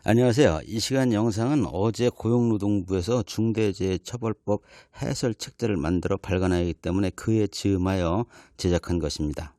안녕하세요. 이 시간 영상은 어제 고용노동부에서 중대재해처벌법 해설 책자를 만들어 발간하기 때문에 그에 즈음하여 제작한 것입니다.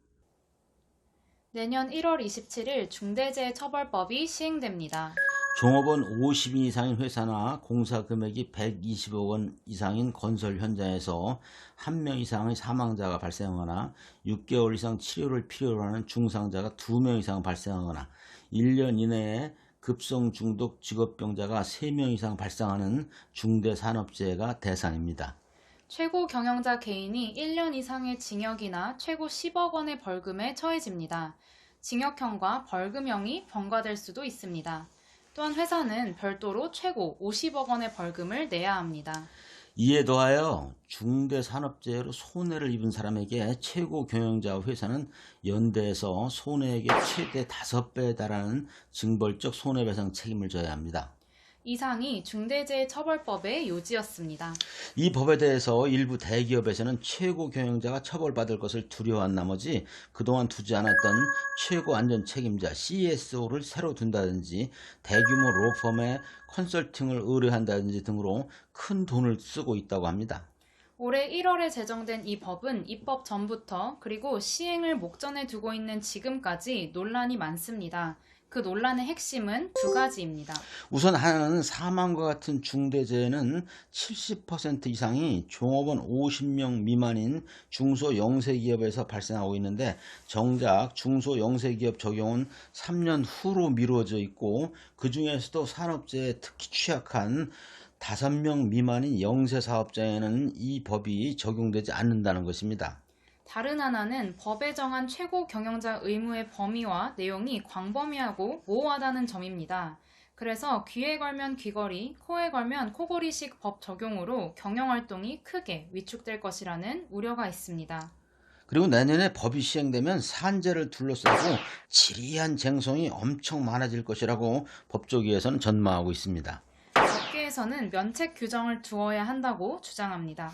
내년 1월 27일 중대재해처벌법이 시행됩니다. 종업원 50인 이상인 회사나 공사 금액이 120억 원 이상인 건설 현장에서 한 명 이상의 사망자가 발생하거나 6개월 이상 치료를 필요로 하는 중상자가 2명 이상 발생하거나 1년 이내에 급성 중독 직업병자가 3명 이상 발생하는 중대산업재해가 대상입니다. 최고 경영자 개인이 1년 이상의 징역이나 최고 10억 원의 벌금에 처해집니다. 징역형과 벌금형이 병과될 수도 있습니다. 또한 회사는 별도로 최고 50억 원의 벌금을 내야 합니다. 이에 더하여 중대산업재해로 손해를 입은 사람에게 최고 경영자 회사는 연대에서 손해액의 최대 5배에 달하는 징벌적 손해배상 책임을 져야 합니다. 이상이 중대재해처벌법의 요지였습니다. 이 법에 대해서 일부 대기업에서는 최고 경영자가 처벌받을 것을 두려워한 나머지 그동안 두지 않았던 최고 안전 책임자 CSO를 새로 둔다든지 대규모 로펌에 컨설팅을 의뢰한다든지 등으로 큰 돈을 쓰고 있다고 합니다. 올해 1월에 제정된 이 법은 입법 전부터 그리고 시행을 목전에 두고 있는 지금까지 논란이 많습니다. 그 논란의 핵심은 두 가지입니다. 우선 하나는 사망과 같은 중대재해는 70% 이상이 종업원 50명 미만인 중소영세기업에서 발생하고 있는데 정작 중소영세기업 적용은 3년 후로 미루어져 있고 그 중에서도 산업재해에 특히 취약한 5명 미만인 영세사업자에는 이 법이 적용되지 않는다는 것입니다. 다른 하나는 법에 정한 최고 경영자 의무의 범위와 내용이 광범위하고 모호하다는 점입니다. 그래서 귀에 걸면 귀걸이, 코에 걸면 코걸이식 법 적용으로 경영활동이 크게 위축될 것이라는 우려가 있습니다. 그리고 내년에 법이 시행되면 산재를 둘러싸고 지리한 쟁송이 엄청 많아질 것이라고 법조계에서는 전망하고 있습니다. 업계에서는 면책 규정을 두어야 한다고 주장합니다.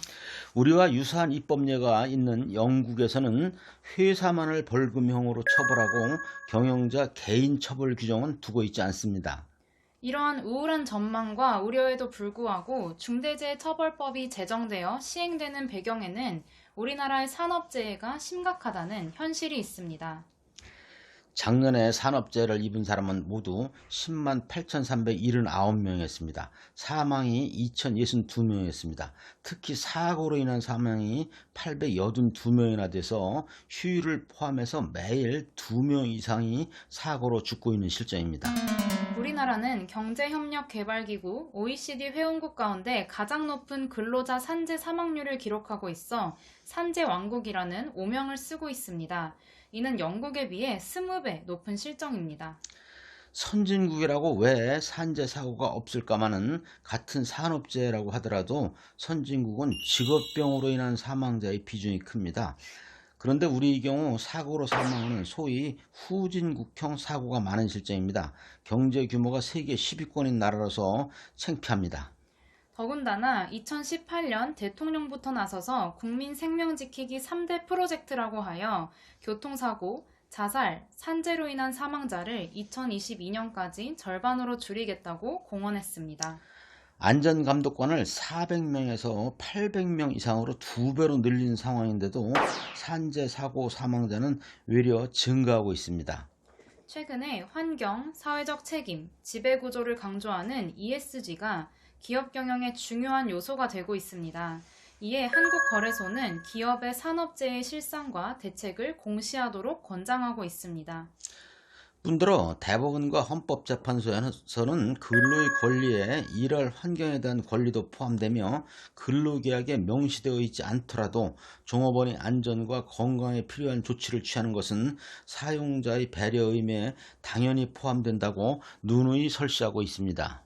우리와 유사한 입법례가 있는 영국에서는 회사만을 벌금형으로 처벌하고 경영자 개인 처벌 규정은 두고 있지 않습니다. 이러한 우울한 전망과 우려에도 불구하고 중대재해처벌법이 제정되어 시행되는 배경에는 우리나라의 산업재해가 심각하다는 현실이 있습니다. 작년에 산업재해를 입은 사람은 모두 10만 8,379명이었습니다. 사망이 2,062명이었습니다. 특히 사고로 인한 사망이 882명이나 돼서 휴일을 포함해서 매일 2명 이상이 사고로 죽고 있는 실정입니다. 우리나라는 경제협력개발기구 OECD 회원국 가운데 가장 높은 근로자 산재 사망률을 기록하고 있어 산재왕국이라는 오명을 쓰고 있습니다. 이는 영국에 비해 20배 높은 실정입니다. 선진국이라고 왜 산재 사고가 없을까마는 같은 산업재해라고 하더라도 선진국은 직업병으로 인한 사망자의 비중이 큽니다. 그런데 우리의 경우 사고로 사망하는 소위 후진국형 사고가 많은 실정입니다. 경제 규모가 세계 10위권인 나라라서 창피합니다. 더군다나 2018년 대통령부터 나서서 국민 생명 지키기 3대 프로젝트라고 하여 교통사고, 자살, 산재로 인한 사망자를 2022년까지 절반으로 줄이겠다고 공언했습니다. 안전감독관을 400명에서 800명 이상으로 2배로 늘린 상황인데도 산재 사고 사망자는 외려 증가하고 있습니다. 최근에 환경, 사회적 책임, 지배구조를 강조하는 ESG가 기업 경영의 중요한 요소가 되고 있습니다. 이에 한국거래소는 기업의 산업재해 실상과 대책을 공시하도록 권장하고 있습니다. 뿐더러 대법원과 헌법재판소에서는 근로의 권리에 일할 환경에 대한 권리도 포함되며 근로계약에 명시되어 있지 않더라도 종업원의 안전과 건강에 필요한 조치를 취하는 것은 사용자의 배려 의무에 당연히 포함된다고 누누이 설시하고 있습니다.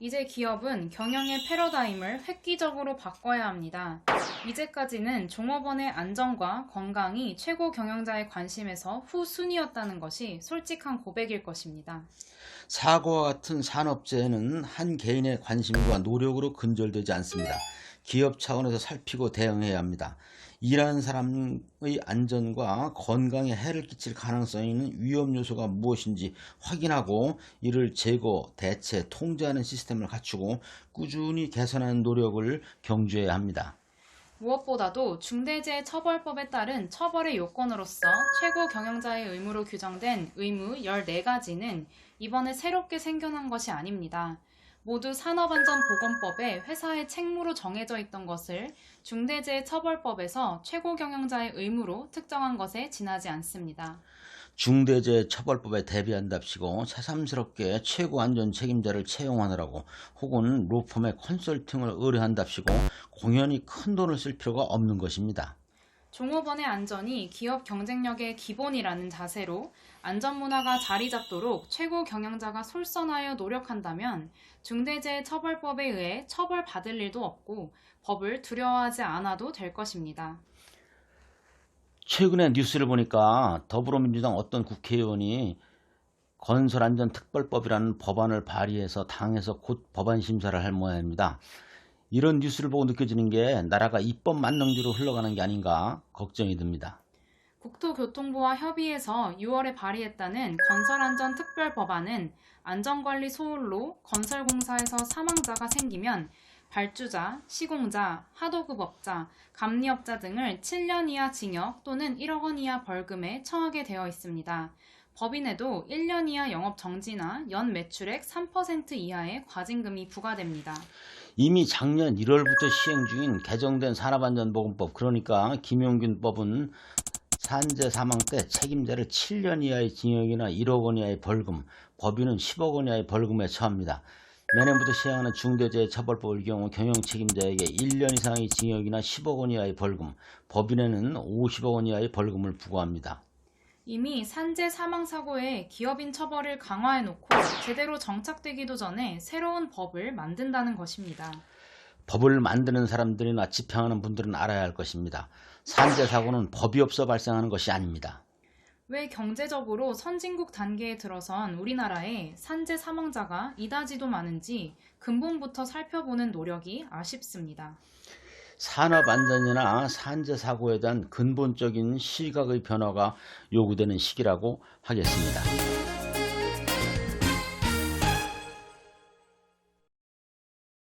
이제 기업은 경영의 패러다임을 획기적으로 바꿔야 합니다. 이제까지는 종업원의 안전과 건강이 최고 경영자의 관심에서 후순위였다는 것이 솔직한 고백일 것입니다. 사고와 같은 산업재해는 한 개인의 관심과 노력으로 근절되지 않습니다. 기업 차원에서 살피고 대응해야 합니다. 일하는 사람의 안전과 건강에 해를 끼칠 가능성이 있는 위험 요소가 무엇인지 확인하고 이를 제거, 대체, 통제하는 시스템을 갖추고 꾸준히 개선하는 노력을 경주해야 합니다. 무엇보다도 중대재해처벌법에 따른 처벌의 요건으로서 최고 경영자의 의무로 규정된 의무 14가지는 이번에 새롭게 생겨난 것이 아닙니다. 모두 산업안전보건법에 회사의 책무로 정해져 있던 것을 중대재해처벌법에서 최고 경영자의 의무로 특정한 것에 지나지 않습니다. 중대재해처벌법에 대비한답시고 새삼스럽게 최고안전 책임자를 채용하느라고 혹은 로펌의 컨설팅을 의뢰한답시고 공연히 큰 돈을 쓸 필요가 없는 것입니다. 종업원의 안전이 기업 경쟁력의 기본이라는 자세로 안전문화가 자리 잡도록 최고 경영자가 솔선하여 노력한다면 중대재해처벌법에 의해 처벌받을 일도 없고 법을 두려워하지 않아도 될 것입니다. 최근에 뉴스를 보니까 더불어민주당 어떤 국회의원이 건설안전특별법이라는 법안을 발의해서 당에서 곧 법안 심사를 할 모양입니다. 이런 뉴스를 보고 느껴지는 게 나라가 입법 만능주로 흘러가는 게 아닌가 걱정이 듭니다. 국토교통부와 협의해서 6월에 발의했다는 건설안전특별법안은 안전관리 소홀로 건설공사에서 사망자가 생기면 발주자, 시공자, 하도급업자, 감리업자 등을 7년 이하 징역 또는 1억 원 이하 벌금에 처하게 되어 있습니다. 법인에도 1년 이하 영업정지나 연 매출액 3% 이하의 과징금이 부과됩니다. 이미 작년 1월부터 시행 중인 개정된 산업안전보건법 그러니까 김용균법은 산재 사망 때 책임자를 7년 이하의 징역이나 1억 원 이하의 벌금, 법인은 10억 원 이하의 벌금에 처합니다. 내년부터 시행하는 중대재해처벌법의 경우 경영 책임자에게 1년 이상의 징역이나 10억 원 이하의 벌금, 법인에는 50억 원 이하의 벌금을 부과합니다. 이미 산재 사망 사고에 기업인 처벌을 강화해놓고 제대로 정착되기도 전에 새로운 법을 만든다는 것입니다. 법을 만드는 사람들이나 집행하는 분들은 알아야 할 것입니다. 산재 사고는 법이 없어 발생하는 것이 아닙니다. 왜 경제적으로 선진국 단계에 들어선 우리나라에 산재 사망자가 이다지도 많은지 근본부터 살펴보는 노력이 아쉽습니다. 산업안전이나 산재 사고에 대한 근본적인 시각의 변화가 요구되는 시기라고 하겠습니다.